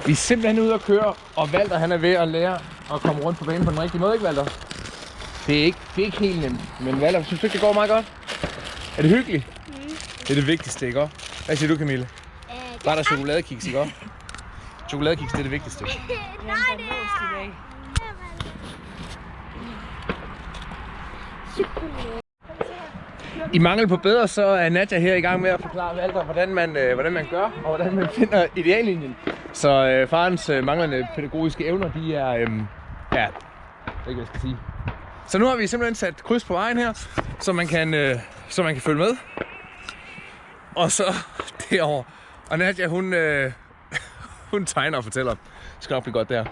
Vi er simpelthen ude at køre, og Walter han er ved at lære at komme rundt på banen på den rigtige måde, ikke Walter? Det er ikke helt nemt, men Walter, synes du ikke, det går meget godt? Er det hyggeligt? Det er det vigtigste, ikke? Hvad siger du, Camille? Bare der chokoladekiks, ikke? Chokoladekiks, det er det vigtigste. Nej, det er... I mangel på bedre, så er Nadja her i gang med at forklare Walter, hvordan man gør, og hvordan man finder ideallinjen. Så farens manglende pædagogiske evner, de er, ja, det er ikke, hvad jeg skal sige. Så nu har vi simpelthen sat kryds på vejen her, så man kan følge med. Og så derovre. Og Nadja, hun tegner og fortæller. Det skal nok blive godt der.